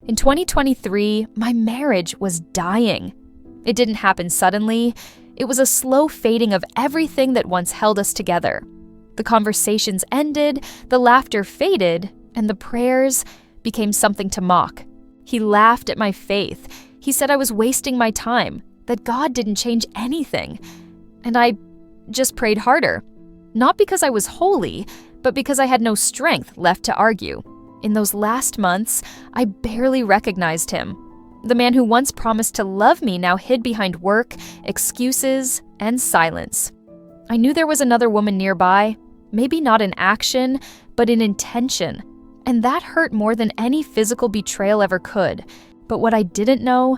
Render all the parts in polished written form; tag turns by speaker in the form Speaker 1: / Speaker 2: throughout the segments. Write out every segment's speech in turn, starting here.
Speaker 1: In 2023, my marriage was dying. It didn't happen suddenly. It was a slow fading of everything that once held us together. The conversations ended, the laughter faded, and the prayers became something to mock. He laughed at my faith. He said I was wasting my time, that God didn't change anything. And I just prayed harder. Not because I was holy, but because I had no strength left to argue. In those last months, I barely recognized him. The man who once promised to love me now hid behind work, excuses, and silence. I knew there was another woman nearby, maybe not in action, but in intention. And that hurt more than any physical betrayal ever could. But what I didn't know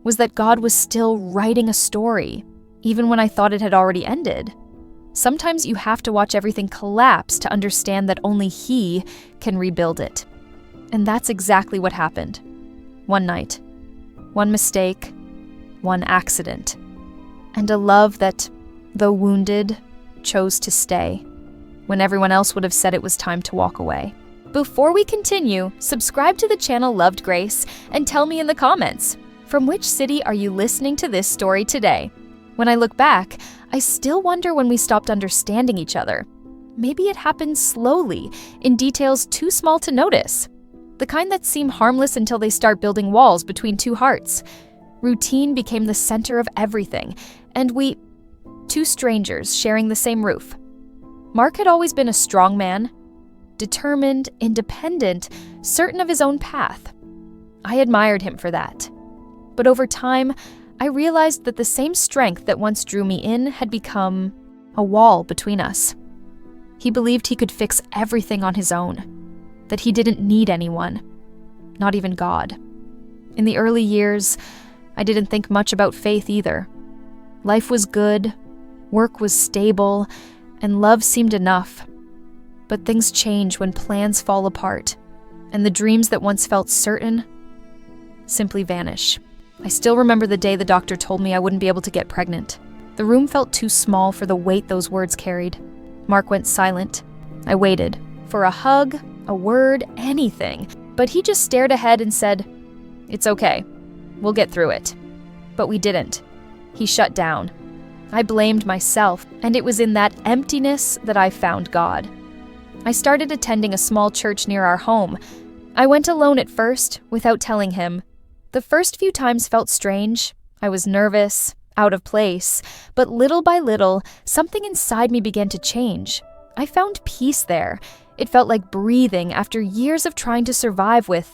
Speaker 1: was that God was still writing a story, even when I thought it had already ended. Sometimes you have to watch everything collapse to understand that only He can rebuild it. And that's exactly what happened. One night, one mistake, one accident, and a love that, though wounded, chose to stay, when everyone else would have said it was time to walk away. Before we continue, subscribe to the channel Loved Grace and tell me in the comments, from which city are you listening to this story today? When I look back, I still wonder when we stopped understanding each other. Maybe it happened slowly, in details too small to notice. The kind that seem harmless until they start building walls between two hearts. Routine became the center of everything, and two strangers sharing the same roof. Mark had always been a strong man, determined, independent, certain of his own path. I admired him for that. But over time, I realized that the same strength that once drew me in had become a wall between us. He believed he could fix everything on his own, that he didn't need anyone, not even God. In the early years, I didn't think much about faith either. Life was good, work was stable, and love seemed enough. But things change when plans fall apart, and the dreams that once felt certain simply vanish. I still remember the day the doctor told me I wouldn't be able to get pregnant. The room felt too small for the weight those words carried. Mark went silent. I waited for a hug, a word, anything, but he just stared ahead and said, "It's okay. We'll get through it." But we didn't. He shut down. I blamed myself, and it was in that emptiness that I found God. I started attending a small church near our home. I went alone at first, without telling him. The first few times felt strange. I was nervous, out of place, but little by little, something inside me began to change. I found peace there. It felt like breathing after years of trying to survive with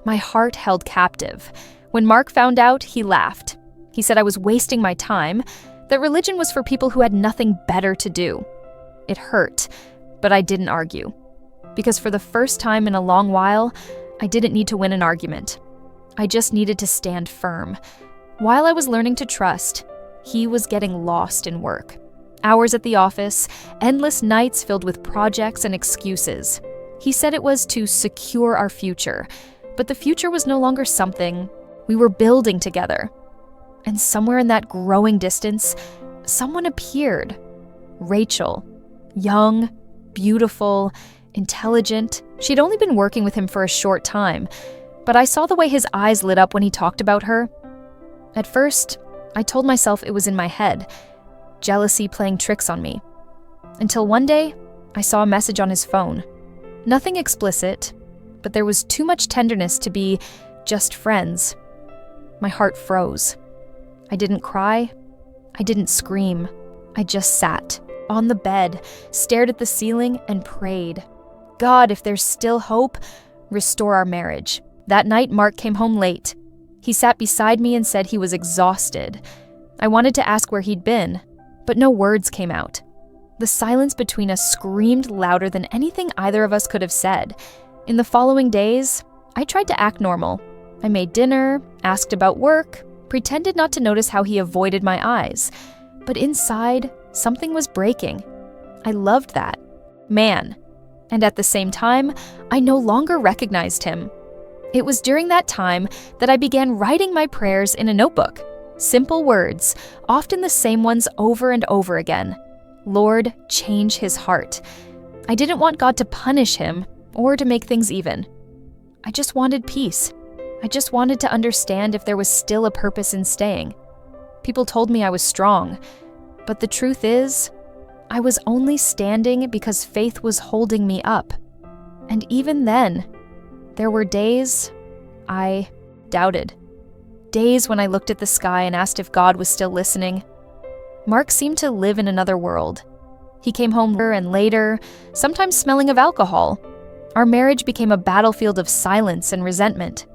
Speaker 1: my heart held captive. When Mark found out, he laughed. He said I was wasting my time, that religion was for people who had nothing better to do. It hurt, but I didn't argue. Because for the first time in a long while, I didn't need to win an argument. I just needed to stand firm. While I was learning to trust, he was getting lost in work. Hours at the office, endless nights filled with projects and excuses. He said it was to secure our future, but the future was no longer something we were building together. And somewhere in that growing distance, someone appeared. Rachel. Young, beautiful, intelligent. She'd only been working with him for a short time, but I saw the way his eyes lit up when he talked about her. At first, I told myself it was in my head, jealousy playing tricks on me. Until one day, I saw a message on his phone. Nothing explicit, but there was too much tenderness to be just friends. My heart froze. I didn't cry. I didn't scream. I just sat on the bed, stared at the ceiling, and prayed. God, if there's still hope, restore our marriage. That night, Mark came home late. He sat beside me and said he was exhausted. I wanted to ask where he'd been, but no words came out. The silence between us screamed louder than anything either of us could have said. In the following days, I tried to act normal. I made dinner, asked about work, pretended not to notice how he avoided my eyes. But inside, something was breaking. I loved that man. And at the same time, I no longer recognized him. It was during that time that I began writing my prayers in a notebook. Simple words, often the same ones over and over again. Lord, change his heart. I didn't want God to punish him or to make things even. I just wanted peace. I just wanted to understand if there was still a purpose in staying. People told me I was strong, but the truth is, I was only standing because faith was holding me up. And even then, there were days I doubted. Days when I looked at the sky and asked if God was still listening. Mark seemed to live in another world. He came home later and later, sometimes smelling of alcohol. Our marriage became a battlefield of silence and resentment.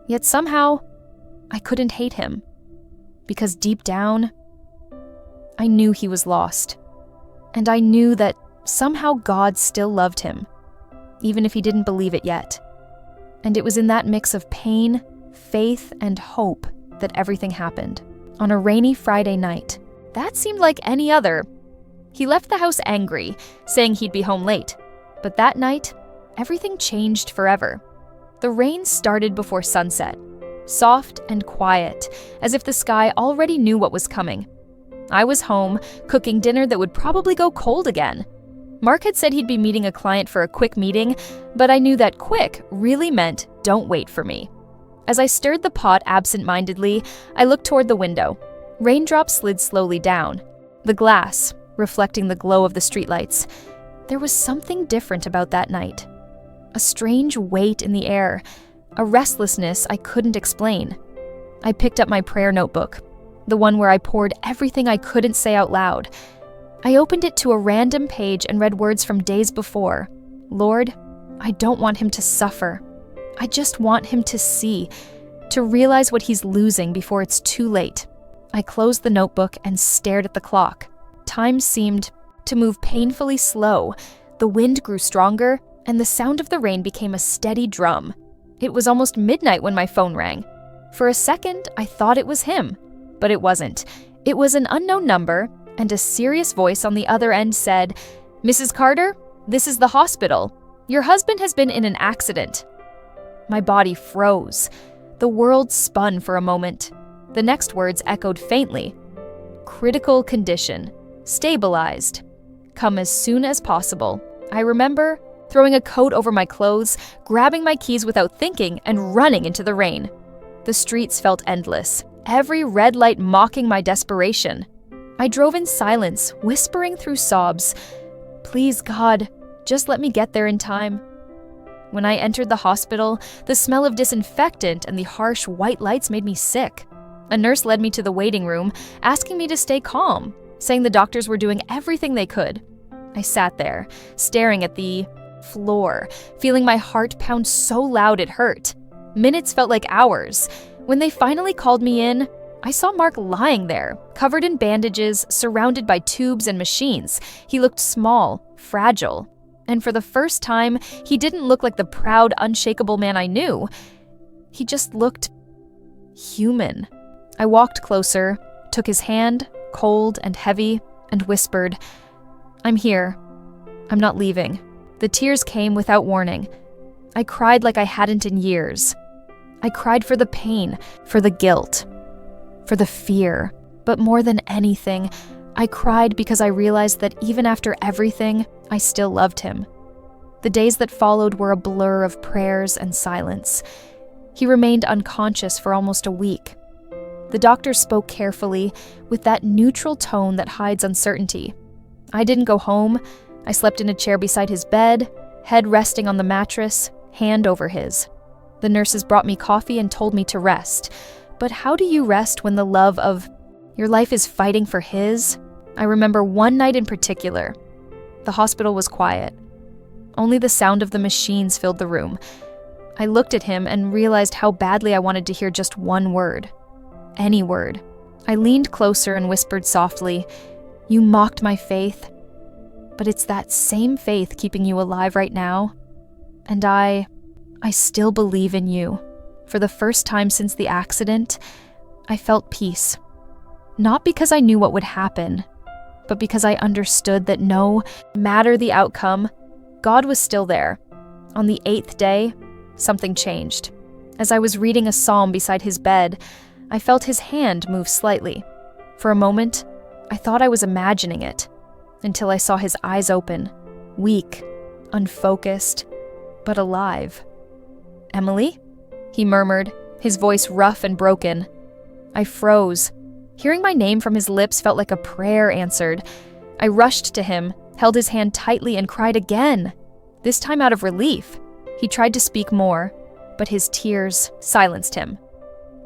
Speaker 1: Yet somehow, I couldn't hate him. Because deep down, I knew he was lost. And I knew that somehow God still loved him, even if he didn't believe it yet. And it was in that mix of pain, faith, and hope that everything happened. On a rainy Friday night, that seemed like any other. He left the house angry, saying he'd be home late. But that night, everything changed forever. The rain started before sunset, soft and quiet, as if the sky already knew what was coming. I was home, cooking dinner that would probably go cold again. Mark had said he'd be meeting a client for a quick meeting, but I knew that quick really meant don't wait for me. As I stirred the pot absent-mindedly, I looked toward the window. Raindrops slid slowly down, the glass reflecting the glow of the streetlights. There was something different about that night. A strange weight in the air, a restlessness I couldn't explain. I picked up my prayer notebook, the one where I poured everything I couldn't say out loud. I opened it to a random page and read words from days before. Lord, I don't want him to suffer. I just want him to see, to realize what he's losing before it's too late. I closed the notebook and stared at the clock. Time seemed to move painfully slow. The wind grew stronger, and the sound of the rain became a steady drum. It was almost midnight when my phone rang. For a second, I thought it was him. But it wasn't. It was an unknown number, and a serious voice on the other end said, "Mrs. Carter, this is the hospital. Your husband has been in an accident." My body froze. The world spun for a moment. The next words echoed faintly. "Critical condition. Stabilized. Come as soon as possible." I remember throwing a coat over my clothes, grabbing my keys without thinking, and running into the rain. The streets felt endless, every red light mocking my desperation. I drove in silence, whispering through sobs, "Please, God, just let me get there in time." When I entered the hospital, the smell of disinfectant and the harsh white lights made me sick. A nurse led me to the waiting room, asking me to stay calm, saying the doctors were doing everything they could. I sat there, staring at the floor, feeling my heart pound so loud it hurt. Minutes felt like hours. When they finally called me in, I saw Mark lying there, covered in bandages, surrounded by tubes and machines. He looked small, fragile. And for the first time, he didn't look like the proud, unshakable man I knew. He just looked human. I walked closer, took his hand, cold and heavy, and whispered, "I'm here. I'm not leaving." The tears came without warning. I cried like I hadn't in years. I cried for the pain, for the guilt, for the fear. But more than anything, I cried because I realized that even after everything, I still loved him. The days that followed were a blur of prayers and silence. He remained unconscious for almost a week. The doctor spoke carefully, with that neutral tone that hides uncertainty. I didn't go home. I slept in a chair beside his bed, head resting on the mattress, hand over his. The nurses brought me coffee and told me to rest. But how do you rest when the love of your life is fighting for his? I remember one night in particular. The hospital was quiet. Only the sound of the machines filled the room. I looked at him and realized how badly I wanted to hear just one word. Any word. I leaned closer and whispered softly, "You mocked my faith, but it's that same faith keeping you alive right now. And I still believe in you." For the first time since the accident, I felt peace. Not because I knew what would happen, but because I understood that no matter the outcome, God was still there. On the 8th day, something changed. As I was reading a psalm beside his bed, I felt his hand move slightly. For a moment, I thought I was imagining it, until I saw his eyes open, weak, unfocused, but alive. "Emily?" he murmured, his voice rough and broken. I froze. Hearing my name from his lips felt like a prayer answered. I rushed to him, held his hand tightly, and cried again, this time out of relief. He tried to speak more, but his tears silenced him.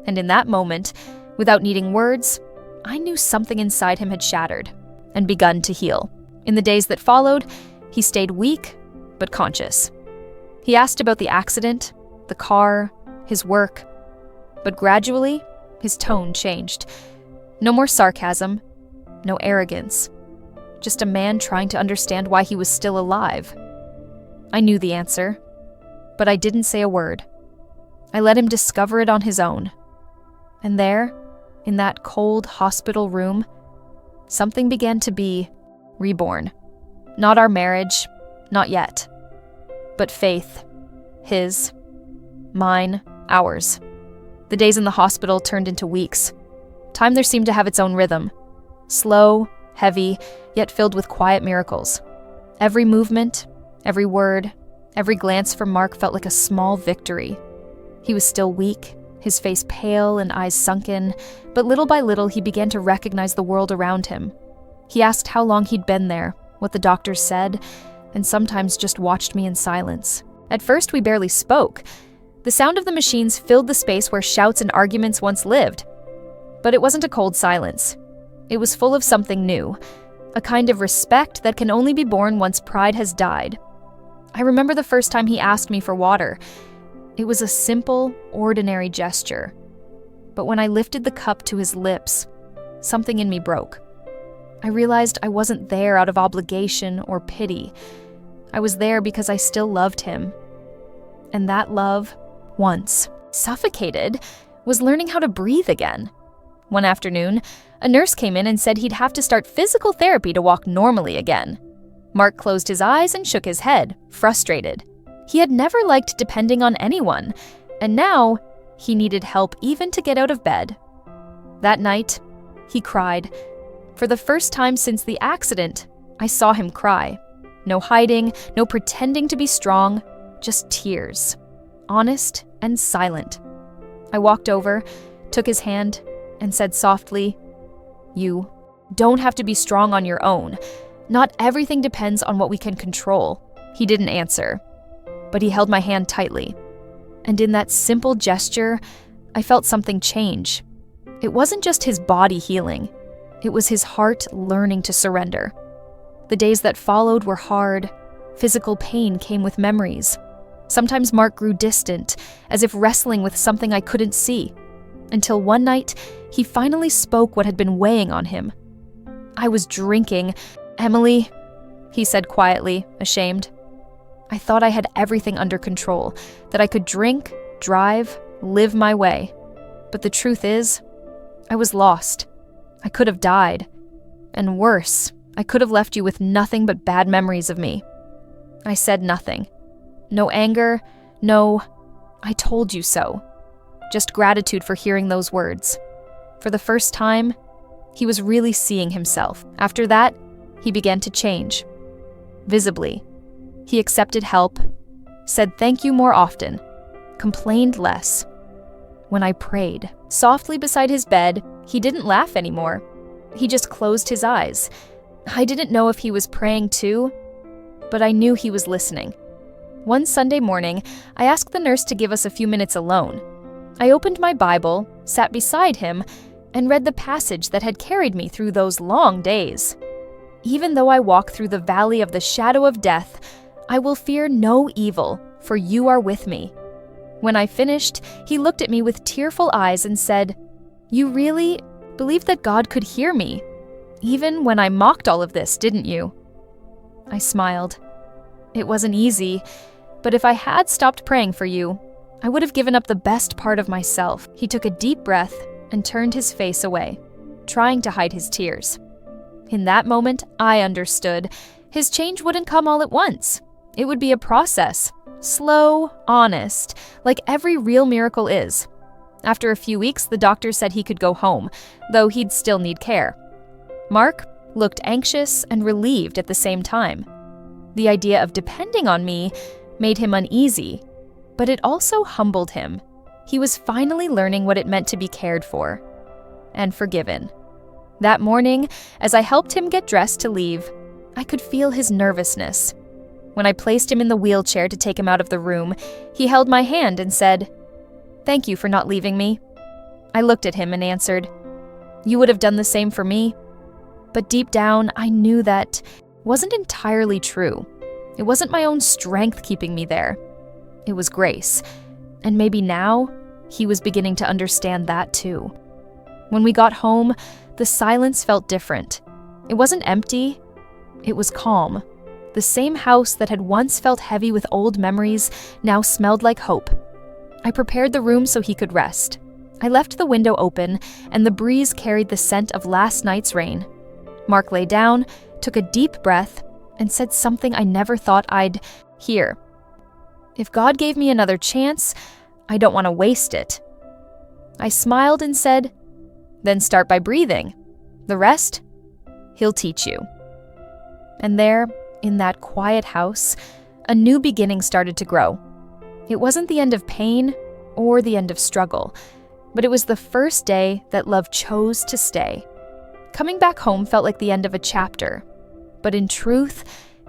Speaker 1: And in that moment, without needing words, I knew something inside him had shattered and begun to heal. In the days that followed, he stayed weak but conscious. He asked about the accident, the car, his work, but gradually, his tone changed. No more sarcasm, no arrogance, just a man trying to understand why he was still alive. I knew the answer, but I didn't say a word. I let him discover it on his own. And there, in that cold hospital room, something began to be reborn. Not our marriage, not yet, but faith. His, mine, ours. The days in the hospital turned into weeks. Time there seemed to have its own rhythm. Slow, heavy, yet filled with quiet miracles. Every movement, every word, every glance from Mark felt like a small victory. He was still weak, his face pale and eyes sunken, but little by little he began to recognize the world around him. He asked how long he'd been there, what the doctors said, and sometimes just watched me in silence. At first we barely spoke. The sound of the machines filled the space where shouts and arguments once lived. But it wasn't a cold silence. It was full of something new, a kind of respect that can only be born once pride has died. I remember the first time he asked me for water. It was a simple, ordinary gesture. But when I lifted the cup to his lips, something in me broke. I realized I wasn't there out of obligation or pity. I was there because I still loved him. And that love, once suffocated, was learning how to breathe again. One afternoon, a nurse came in and said he'd have to start physical therapy to walk normally again. Mark closed his eyes and shook his head, frustrated. He had never liked depending on anyone, and now he needed help even to get out of bed. That night, he cried. For the first time since the accident, I saw him cry. No hiding, no pretending to be strong, just tears, honest and silent. I walked over, took his hand, and said softly, "You don't have to be strong on your own. Not everything depends on what we can control." He didn't answer, but he held my hand tightly. And in that simple gesture, I felt something change. It wasn't just his body healing. It was his heart learning to surrender. The days that followed were hard. Physical pain came with memories. Sometimes Mark grew distant, as if wrestling with something I couldn't see. Until one night, he finally spoke what had been weighing on him. "I was drinking. Emily," he said quietly, ashamed. "I thought I had everything under control, that I could drink, drive, live my way. But the truth is, I was lost. I could have died. And worse, I could have left you with nothing but bad memories of me." I said nothing. No anger, no, "I told you so." Just gratitude for hearing those words. For the first time, he was really seeing himself. After that, he began to change. Visibly. He accepted help, said thank you more often, complained less. When I prayed, softly beside his bed, he didn't laugh anymore. He just closed his eyes. I didn't know if he was praying too, but I knew he was listening. One Sunday morning, I asked the nurse to give us a few minutes alone. I opened my Bible, sat beside him, and read the passage that had carried me through those long days. "Even though I walk through the valley of the shadow of death, I will fear no evil, for you are with me." When I finished, he looked at me with tearful eyes and said, "You really believed that God could hear me, even when I mocked all of this, didn't you?" I smiled. It wasn't easy, but if I had stopped praying for you, I would have given up the best part of myself. He took a deep breath and turned his face away, trying to hide his tears. In that moment, I understood. His change wouldn't come all at once. It would be a process, slow, honest, like every real miracle is. After a few weeks, the doctor said he could go home, though he'd still need care. Mark looked anxious and relieved at the same time. The idea of depending on me made him uneasy, but it also humbled him. He was finally learning what it meant to be cared for and forgiven. That morning, as I helped him get dressed to leave, I could feel his nervousness. When I placed him in the wheelchair to take him out of the room, he held my hand and said, "Thank you for not leaving me." I looked at him and answered, "You would have done the same for me." But deep down, I knew that wasn't entirely true. It wasn't my own strength keeping me there. It was grace. And maybe now, he was beginning to understand that too. When we got home, the silence felt different. It wasn't empty, it was calm. The same house that had once felt heavy with old memories now smelled like hope. I prepared the room so he could rest. I left the window open, and the breeze carried the scent of last night's rain. Mark lay down, took a deep breath, and said something I never thought I'd hear. "If God gave me another chance, I don't want to waste it." I smiled and said, "Then start by breathing. The rest, He'll teach you." And there, in that quiet house, a new beginning started to grow. It wasn't the end of pain or the end of struggle, but it was the first day that love chose to stay. Coming back home felt like the end of a chapter, but in truth,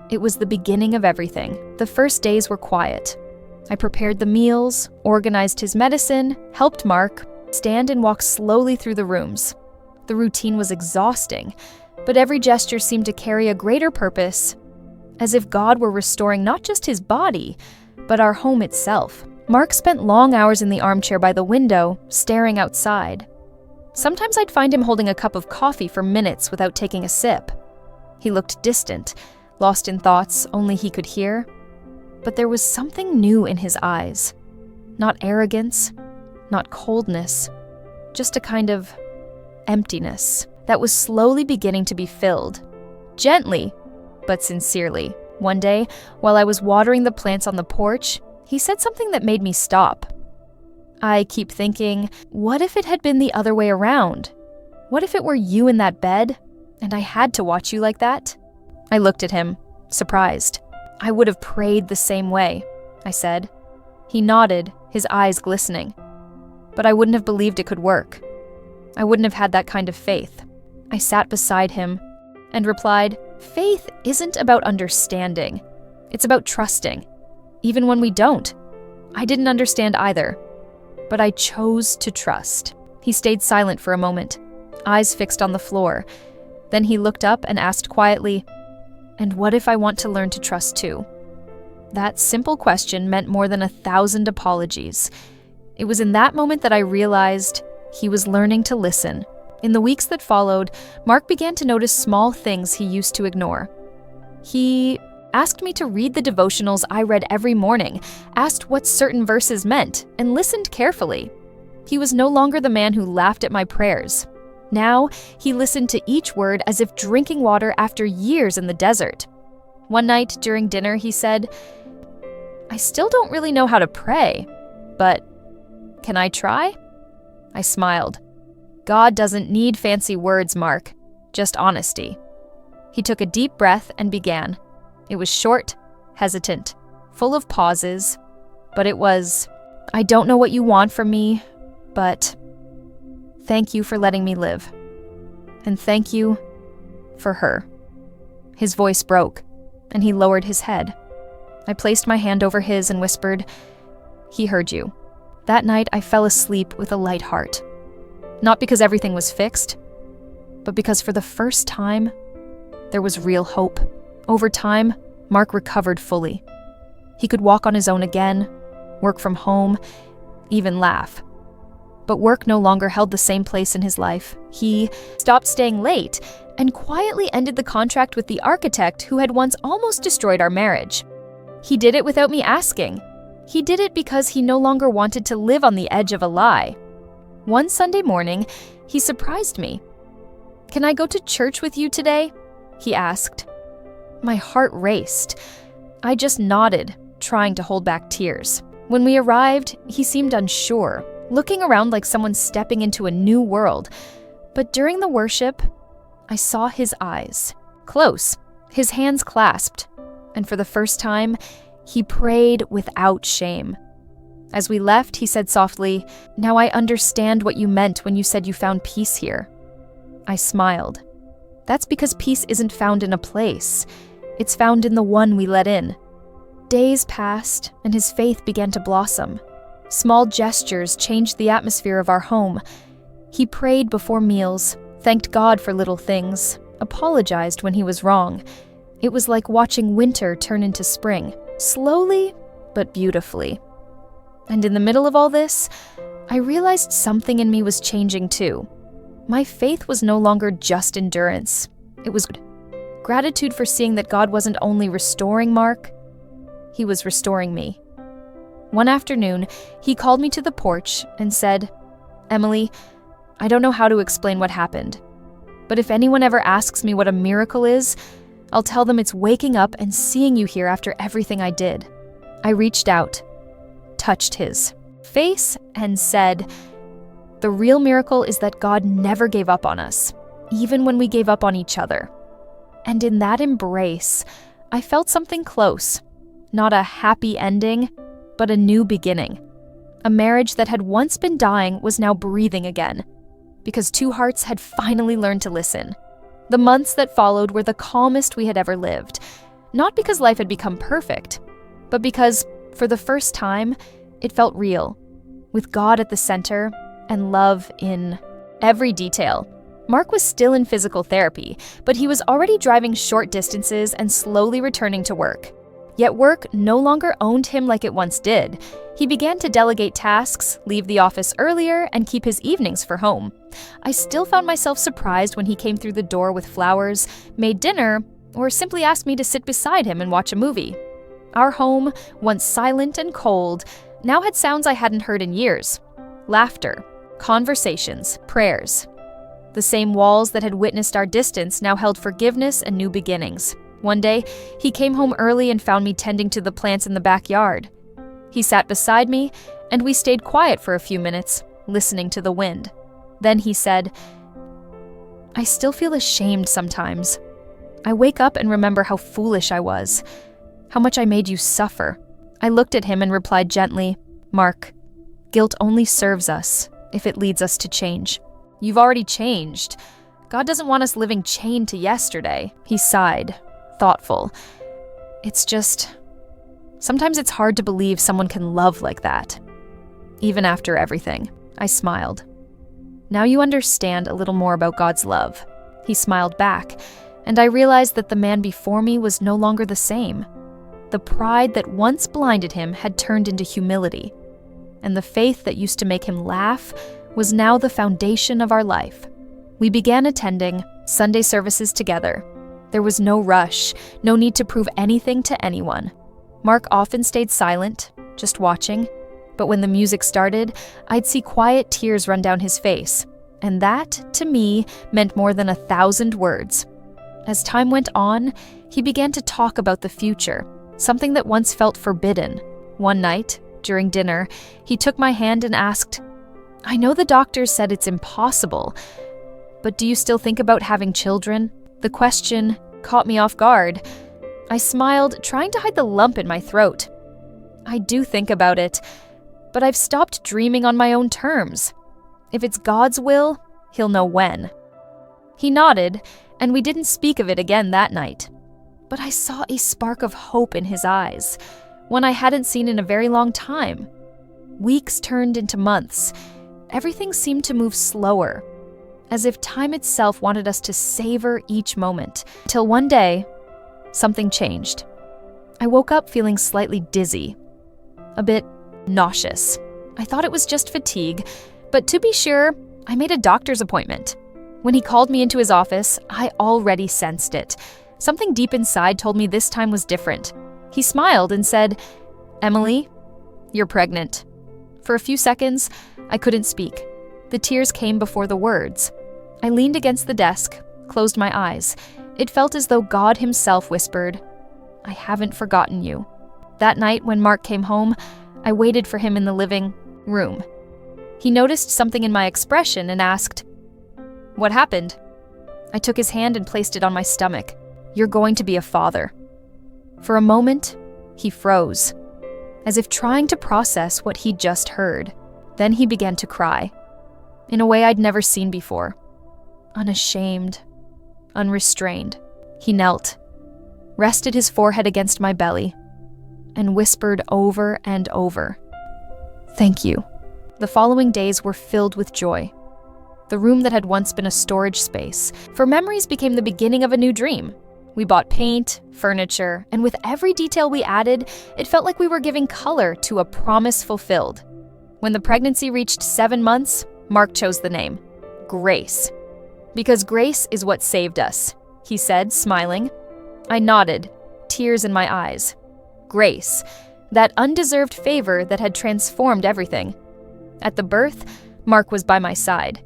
Speaker 1: it was the beginning of everything. The first days were quiet. I prepared the meals, organized his medicine, helped Mark stand and walk slowly through the rooms. The routine was exhausting, but every gesture seemed to carry a greater purpose, as if God were restoring not just his body, but our home itself. Mark spent long hours in the armchair by the window, staring outside. Sometimes I'd find him holding a cup of coffee for minutes without taking a sip. He looked distant, lost in thoughts only he could hear. But there was something new in his eyes. Not arrogance, not coldness, just a kind of emptiness that was slowly beginning to be filled. Gently, but sincerely. One day, while I was watering the plants on the porch, he said something that made me stop. I keep thinking, what if it had been the other way around? What if it were you in that bed, and I had to watch you like that? I looked at him, surprised. "I would have prayed the same way," I said. He nodded, his eyes glistening. "But I wouldn't have believed it could work. I wouldn't have had that kind of faith." I sat beside him and replied, "Faith isn't about understanding. It's about trusting, even when we don't. I didn't understand either, but I chose to trust." He stayed silent for a moment, eyes fixed on the floor. Then he looked up and asked quietly, "And what if I want to learn to trust too?" That simple question meant more than 1,000 apologies. It was in that moment that I realized he was learning to listen. In the weeks that followed, Mark began to notice small things he used to ignore. He asked me to read the devotionals I read every morning, asked what certain verses meant, and listened carefully. He was no longer the man who laughed at my prayers. Now, he listened to each word as if drinking water after years in the desert. One night during dinner, he said, "I still don't really know how to pray, but can I try?" I smiled. God doesn't need fancy words, Mark, just honesty. He took a deep breath and began. It was short, hesitant, full of pauses, but it was, "I don't know what you want from me, but thank you for letting me live. And thank you for her." His voice broke, and he lowered his head. I placed my hand over his and whispered, "He heard you." That night, I fell asleep with a light heart. Not because everything was fixed, but because for the first time, there was real hope. Over time, Mark recovered fully. He could walk on his own again, work from home, even laugh. But work no longer held the same place in his life. He stopped staying late and quietly ended the contract with the architect who had once almost destroyed our marriage. He did it without me asking. He did it because he no longer wanted to live on the edge of a lie. One Sunday morning, he surprised me. "Can I go to church with you today?" he asked. My heart raced. I just nodded, trying to hold back tears. When we arrived, he seemed unsure, looking around like someone stepping into a new world. But during the worship, I saw his eyes, close, his hands clasped, and for the first time, he prayed without shame. As we left, he said softly, "Now I understand what you meant when you said you found peace here." I smiled. That's because peace isn't found in a place. It's found in the one we let in. Days passed, and his faith began to blossom. Small gestures changed the atmosphere of our home. He prayed before meals, thanked God for little things, apologized when he was wrong. It was like watching winter turn into spring, slowly but beautifully. And in the middle of all this, I realized something in me was changing too. My faith was no longer just endurance. It was gratitude for seeing that God wasn't only restoring Mark, he was restoring me. One afternoon, he called me to the porch and said, "Emily, I don't know how to explain what happened, but if anyone ever asks me what a miracle is, I'll tell them it's waking up and seeing you here after everything I did." I reached out, touched his face, and said, "The real miracle is that God never gave up on us, even when we gave up on each other." And in that embrace, I felt something close. Not a happy ending, but a new beginning. A marriage that had once been dying was now breathing again, because two hearts had finally learned to listen. The months that followed were the calmest we had ever lived, not because life had become perfect, but because, for the first time, it felt real, with God at the center and love in every detail. Mark was still in physical therapy, but he was already driving short distances and slowly returning to work. Yet work no longer owned him like it once did. He began to delegate tasks, leave the office earlier, and keep his evenings for home. I still found myself surprised when he came through the door with flowers, made dinner, or simply asked me to sit beside him and watch a movie. Our home, once silent and cold, now had sounds I hadn't heard in years. Laughter, conversations, prayers. The same walls that had witnessed our distance now held forgiveness and new beginnings. One day, he came home early and found me tending to the plants in the backyard. He sat beside me, and we stayed quiet for a few minutes, listening to the wind. Then he said, "I still feel ashamed sometimes. I wake up and remember how foolish I was, how much I made you suffer." I looked at him and replied gently, "Mark, guilt only serves us if it leads us to change. You've already changed. God doesn't want us living chained to yesterday." He sighed, thoughtful. "It's just, sometimes it's hard to believe someone can love like that, even after everything." I smiled. "Now you understand a little more about God's love." He smiled back, and I realized that the man before me was no longer the same. The pride that once blinded him had turned into humility, and the faith that used to make him laugh was now the foundation of our life. We began attending Sunday services together. There was no rush, no need to prove anything to anyone. Mark often stayed silent, just watching, but when the music started, I'd see quiet tears run down his face, and that, to me, meant more than 1,000 words. As time went on, he began to talk about the future, something that once felt forbidden. One night, during dinner, he took my hand and asked, "I know the doctors said it's impossible, but do you still think about having children?" The question caught me off guard. I smiled, trying to hide the lump in my throat. "I do think about it, but I've stopped dreaming on my own terms. If it's God's will, he'll know when." He nodded, and we didn't speak of it again that night. But I saw a spark of hope in his eyes, one I hadn't seen in a very long time. Weeks turned into months. Everything seemed to move slower, as if time itself wanted us to savor each moment. Till one day, something changed. I woke up feeling slightly dizzy, a bit nauseous. I thought it was just fatigue, but to be sure, I made a doctor's appointment. When he called me into his office, I already sensed it. Something deep inside told me this time was different. He smiled and said, "Emily, you're pregnant." For a few seconds, I couldn't speak. The tears came before the words. I leaned against the desk, closed my eyes. It felt as though God himself whispered, "I haven't forgotten you." That night, when Mark came home, I waited for him in the living room. He noticed something in my expression and asked, "What happened?" I took his hand and placed it on my stomach. "You're going to be a father." For a moment, he froze. as if trying to process what he'd just heard. Then he began to cry, in a way I'd never seen before. Unashamed, unrestrained. He knelt, rested his forehead against my belly, and whispered over and over, "Thank you." The following days were filled with joy. The room that had once been a storage space for memories became the beginning of a new dream. We bought paint, furniture, and with every detail we added, it felt like we were giving color to a promise fulfilled. When the pregnancy reached 7 months, Mark chose the name, Grace. "Because grace is what saved us," he said, smiling. I nodded, tears in my eyes. Grace, that undeserved favor that had transformed everything. At the birth, Mark was by my side.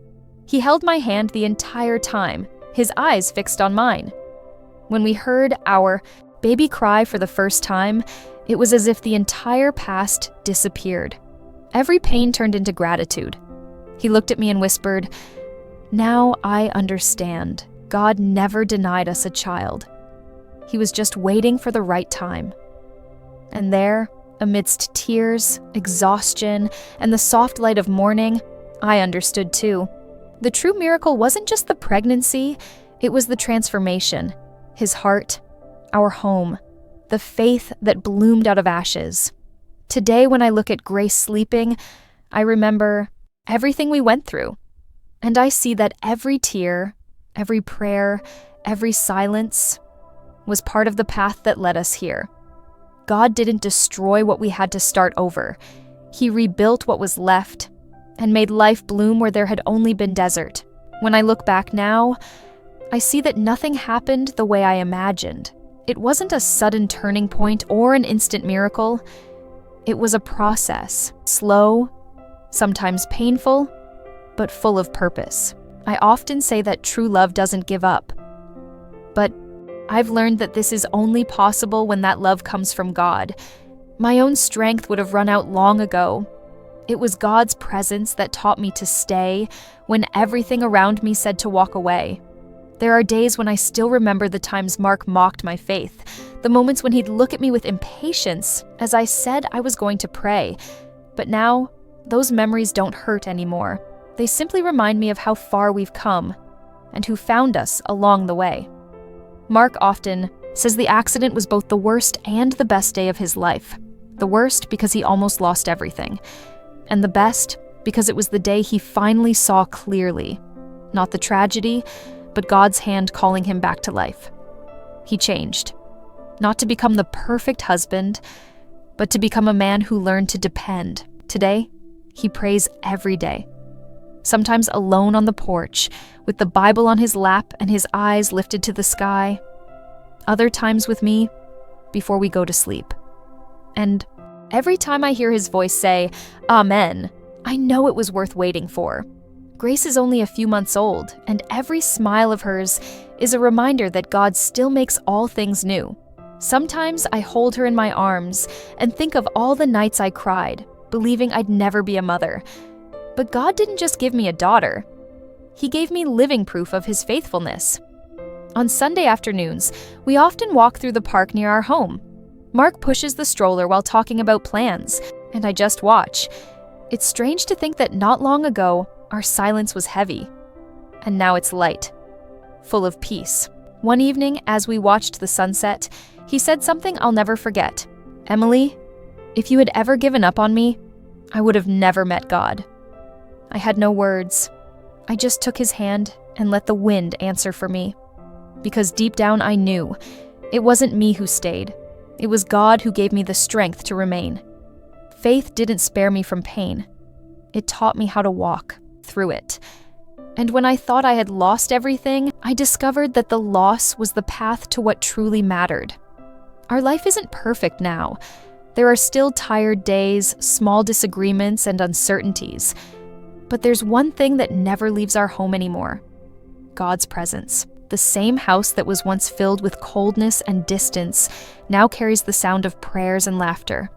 Speaker 1: He held my hand the entire time, his eyes fixed on mine. When we heard our baby cry for the first time, it was as if the entire past disappeared. Every pain turned into gratitude. He looked at me and whispered, "Now I understand. God never denied us a child. He was just waiting for the right time." And there, amidst tears, exhaustion, and the soft light of morning, I understood too. The true miracle wasn't just the pregnancy, it was the transformation. His heart, our home, the faith that bloomed out of ashes. Today, when I look at Grace sleeping, I remember everything we went through. And I see that every tear, every prayer, every silence was part of the path that led us here. God didn't destroy what we had to start over. He rebuilt what was left and made life bloom where there had only been desert. When I look back now, I see that nothing happened the way I imagined. It wasn't a sudden turning point or an instant miracle. It was a process, slow, sometimes painful, but full of purpose. I often say that true love doesn't give up. But I've learned that this is only possible when that love comes from God. My own strength would have run out long ago. It was God's presence that taught me to stay when everything around me said to walk away. There are days when I still remember the times Mark mocked my faith, the moments when he'd look at me with impatience as I said I was going to pray. But now, those memories don't hurt anymore. They simply remind me of how far we've come and who found us along the way. Mark often says the accident was both the worst and the best day of his life. The worst because he almost lost everything, and the best because it was the day he finally saw clearly, not the tragedy, but God's hand calling him back to life. He changed, not to become the perfect husband, but to become a man who learned to depend. Today, he prays every day, sometimes alone on the porch, with the Bible on his lap and his eyes lifted to the sky. Other times with me, before we go to sleep. And every time I hear his voice say, "Amen," I know it was worth waiting for. Grace is only a few months old, and every smile of hers is a reminder that God still makes all things new. Sometimes I hold her in my arms and think of all the nights I cried, believing I'd never be a mother. But God didn't just give me a daughter. He gave me living proof of his faithfulness. On Sunday afternoons, we often walk through the park near our home. Mark pushes the stroller while talking about plans, and I just watch. It's strange to think that not long ago, our silence was heavy, and now it's light, full of peace. One evening, as we watched the sunset, he said something I'll never forget. "Emily, if you had ever given up on me, I would have never met God." I had no words. I just took his hand and let the wind answer for me. Because deep down I knew it wasn't me who stayed. It was God who gave me the strength to remain. Faith didn't spare me from pain. It taught me how to walk through it. And when I thought I had lost everything, I discovered that the loss was the path to what truly mattered. Our life isn't perfect now. There are still tired days, small disagreements, and uncertainties. But there's one thing that never leaves our home anymore: God's presence. The same house that was once filled with coldness and distance now carries the sound of prayers and laughter.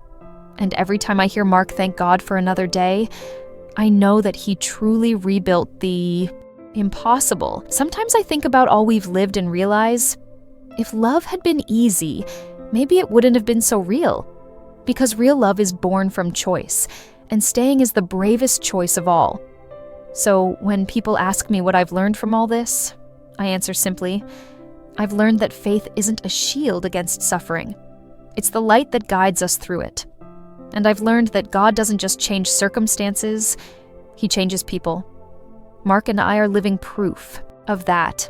Speaker 1: And every time I hear Mark thank God for another day, I know that he truly rebuilt the impossible. Sometimes I think about all we've lived and realize, if love had been easy, maybe it wouldn't have been so real. Because real love is born from choice, and staying is the bravest choice of all. So when people ask me what I've learned from all this, I answer simply, I've learned that faith isn't a shield against suffering. It's the light that guides us through it. And I've learned that God doesn't just change circumstances, He changes people. Mark and I are living proof of that.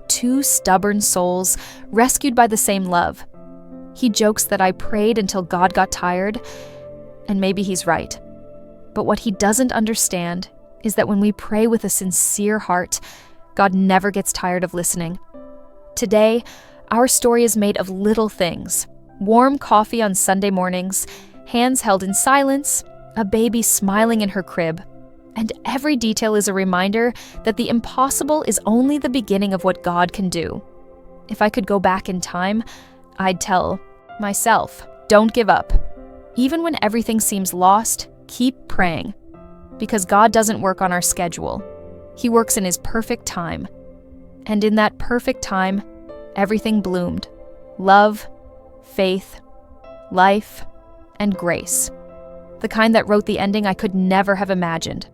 Speaker 1: Two stubborn souls rescued by the same love. He jokes that I prayed until God got tired, and maybe he's right. But what he doesn't understand is that when we pray with a sincere heart, God never gets tired of listening. Today, our story is made of little things: warm coffee on Sunday mornings, hands held in silence, a baby smiling in her crib. And every detail is a reminder that the impossible is only the beginning of what God can do. If I could go back in time, I'd tell myself, don't give up. Even when everything seems lost, keep praying. Because God doesn't work on our schedule. He works in His perfect time. And in that perfect time, everything bloomed. Love, faith, life, and grace. The kind that wrote the ending I could never have imagined.